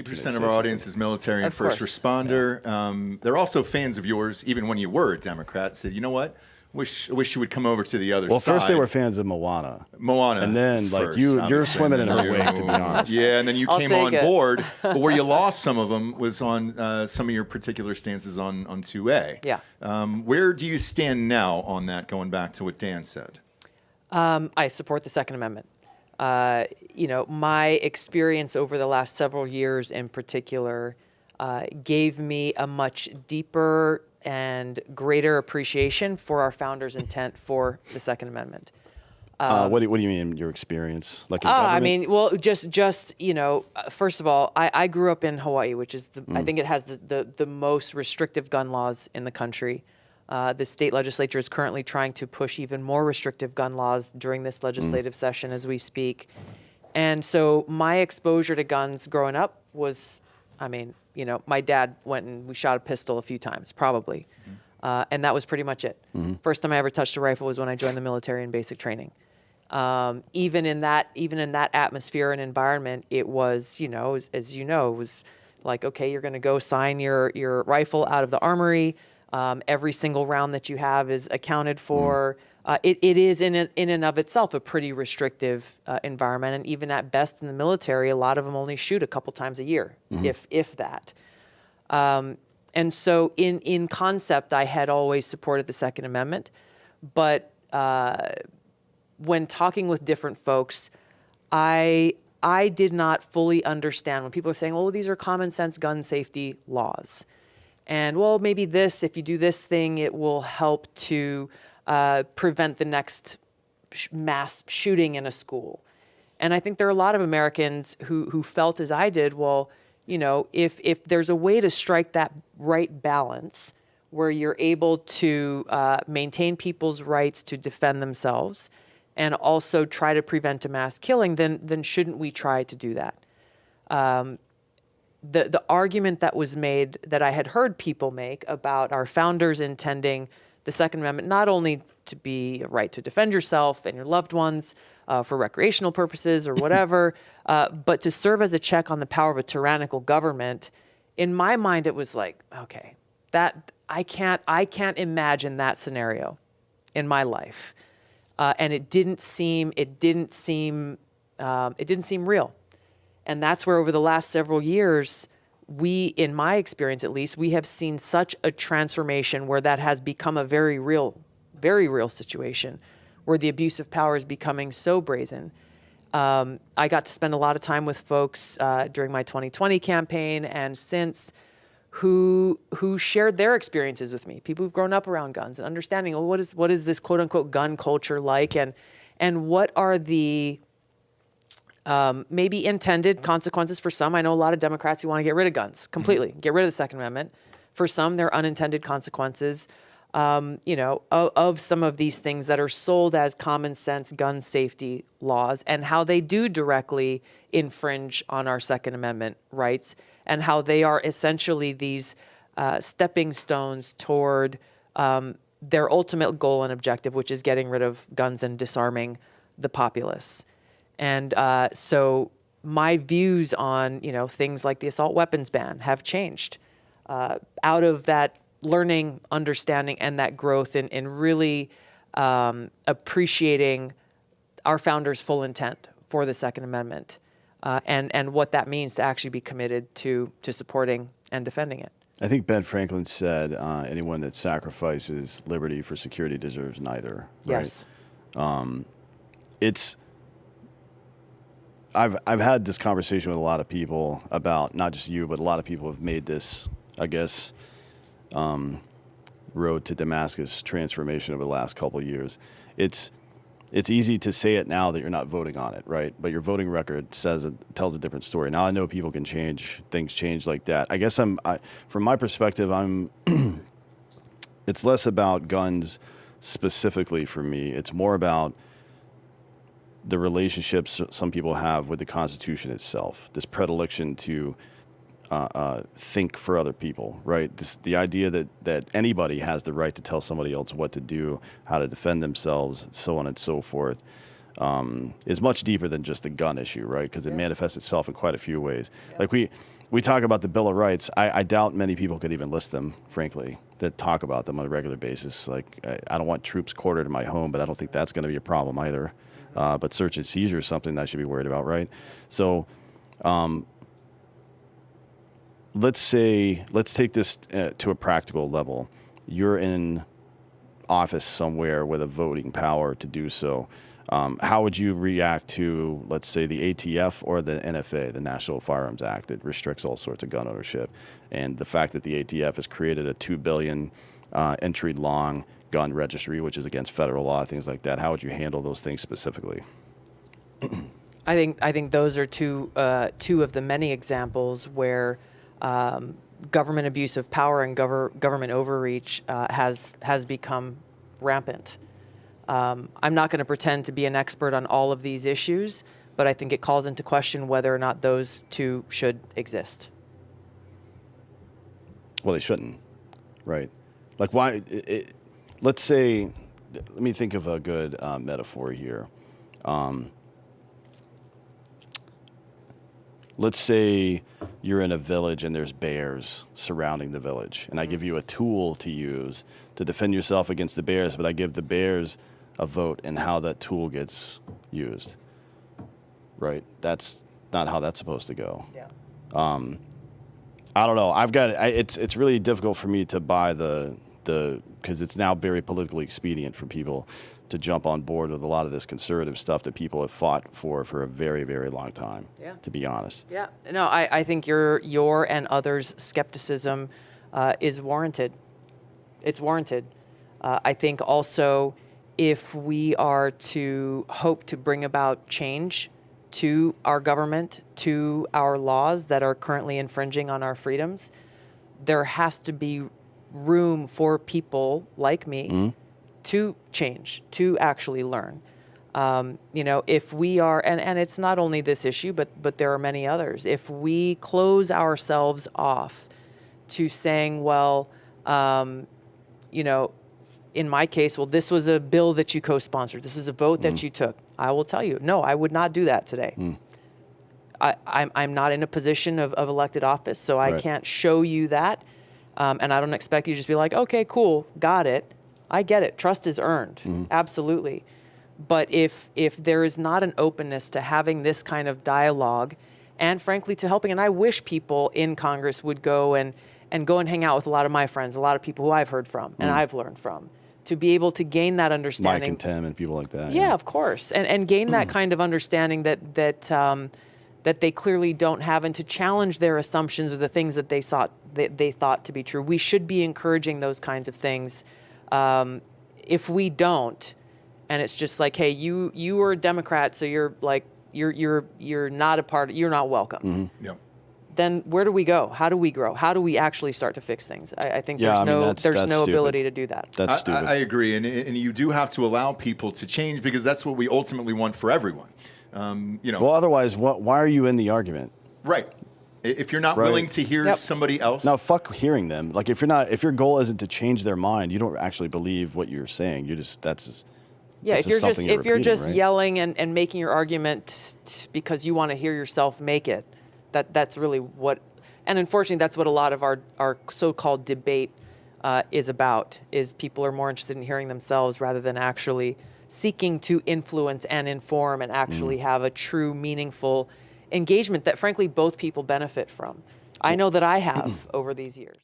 80% of our audience is military and first responder. They're also fans of yours, even when you were a Democrat. Said, you know what? Wish you would come over to the other side. Well, first they were fans of Moana. And then first, you're swimming in her wake, to be honest. Yeah, and then you came on board. But where you lost some of them was on some of your particular stances on 2A. Yeah. Where do you stand now on that, going back to what Dan said? I support the Second Amendment. My experience over the last several years in particular gave me a much deeper and greater appreciation for our founders' intent for the Second Amendment. What do you mean your experience? Like in government? First of all, I grew up in Hawaii, which is, I think it has the most restrictive gun laws in the country. The state legislature is currently trying to push even more restrictive gun laws during this legislative session as we speak. And so my exposure to guns growing up was, my dad went and we shot a pistol a few times, probably. And that was pretty much it. First time I ever touched a rifle was when I joined the military in basic training. Even in that atmosphere and environment, it was, as it was like, okay, you're going to go sign your rifle out of the armory. Every single round that you have is accounted for. It is in and of itself a pretty restrictive environment, and even at best in the military, a lot of them only shoot a couple times a year, if that. And so, in concept, I had always supported the Second Amendment, but when talking with different folks, I did not fully understand when people are saying, "Well, these are common sense gun safety laws." And, well, maybe if you do this thing, it will help to prevent the next mass shooting in a school. And I think there are a lot of Americans who felt as I did, well, if there's a way to strike that right balance where you're able to maintain people's rights to defend themselves and also try to prevent a mass killing, then shouldn't we try to do that? The argument that was made that I had heard people make about our founders intending the Second Amendment not only to be a right to defend yourself and your loved ones for recreational purposes or whatever, but to serve as a check on the power of a tyrannical government, in my mind it was like, okay, that I can't imagine that scenario in my life, and it didn't seem real. And that's where over the last several years, in my experience at least, we have seen such a transformation where that has become a very real situation, where the abuse of power is becoming so brazen. I got to spend a lot of time with folks during my 2020 campaign and since who shared their experiences with me, people who've grown up around guns and understanding, well, what is this quote unquote gun culture like, and what are the maybe intended consequences for some. I know a lot of Democrats who want to get rid of guns completely, get rid of the Second Amendment. For some, there are unintended consequences, of some of these things that are sold as common sense gun safety laws and how they do directly infringe on our Second Amendment rights and how they are essentially these stepping stones toward their ultimate goal and objective, which is getting rid of guns and disarming the populace. And so my views on, things like the assault weapons ban have changed out of that learning, understanding, and that growth in really appreciating our founders' full intent for the Second Amendment and what that means to actually be committed to supporting and defending it. I think Ben Franklin said anyone that sacrifices liberty for security deserves neither. Right? Yes. I've had this conversation with a lot of people about, not just you, but a lot of people have made this, I guess, road to Damascus transformation over the last couple of years. It's easy to say it now that you're not voting on it, right? But your voting record tells a different story. Now I know people can change, things change like that. I guess from my perspective, it's less about guns specifically for me. It's more about the relationships some people have with the Constitution itself, this predilection to think for other people, right? The idea that anybody has the right to tell somebody else what to do, how to defend themselves, so on and so forth, is much deeper than just the gun issue, right? Because it manifests itself in quite a few ways. Yeah. Like we talk about the Bill of Rights. I doubt many people could even list them, frankly, that talk about them on a regular basis. Like, I don't want troops quartered in my home, but I don't think that's going to be a problem either. But search and seizure is something that I should be worried about, right? So let's take this to a practical level. You're in office somewhere with a voting power to do so. How would you react to, let's say, the ATF or the NFA, the National Firearms Act, that restricts all sorts of gun ownership, and the fact that the ATF has created a 2 billion entry-long gun registry, which is against federal law, things like that? How would you handle those things specifically? I think those are two of the many examples where government abuse of power and government overreach has become rampant. I'm not going to pretend to be an expert on all of these issues, but I think it calls into question whether or not those two should exist. Well, they shouldn't, right? Like, why? Let's say, let me think of a good metaphor here. Let's say you're in a village and there's bears surrounding the village, and I give you a tool to use to defend yourself against the bears, but I give the bears a vote in how that tool gets used, right? That's not how that's supposed to go. Yeah. I don't know. It's really difficult for me to buy because it's now very politically expedient for people to jump on board with a lot of this conservative stuff that people have fought for a very, very long time, to be honest. Yeah. No, I think your and others' skepticism is warranted. It's warranted. I think also, if we are to hope to bring about change to our government, to our laws that are currently infringing on our freedoms, there has to be room for people like me to change, to actually learn. If we are, and it's not only this issue, but there are many others. If we close ourselves off to saying, well, in my case, well, this was a bill that you co-sponsored. This was a vote that you took. I will tell you, no, I would not do that today. I'm not in a position of elected office, so I can't show you that. And I don't expect you to just be like, okay, cool, got it. I get it. Trust is earned. Absolutely. But if there is not an openness to having this kind of dialogue, and frankly to helping, and I wish people in Congress would go and hang out with a lot of my friends, a lot of people who I've heard from and I've learned from, to be able to gain that understanding. Mike and Tim and people like that. Yeah, of course. And gain that kind of understanding that they clearly don't have, and to challenge their assumptions or the things that they thought to be true. We should be encouraging those kinds of things. If we don't, and it's just like, hey, you are a Democrat, so you're like you're not a part. You're not welcome. Yeah. Then where do we go? How do we grow? How do we actually start to fix things? I think there's no stupid. ability to do that. That's stupid. I agree, and you do have to allow people to change, because that's what we ultimately want for everyone. Well, otherwise, why are you in the argument? Right. If you're not willing to hear somebody else. No, fuck hearing them. Like, if your goal isn't to change their mind, you don't actually believe what you're saying. If you're just yelling and making your argument because you want to hear yourself make it, that's really what, and unfortunately that's what a lot of our so-called debate is about, is people are more interested in hearing themselves rather than actually seeking to influence and inform and actually have a true, meaningful engagement that frankly both people benefit from. I know that I have over these years.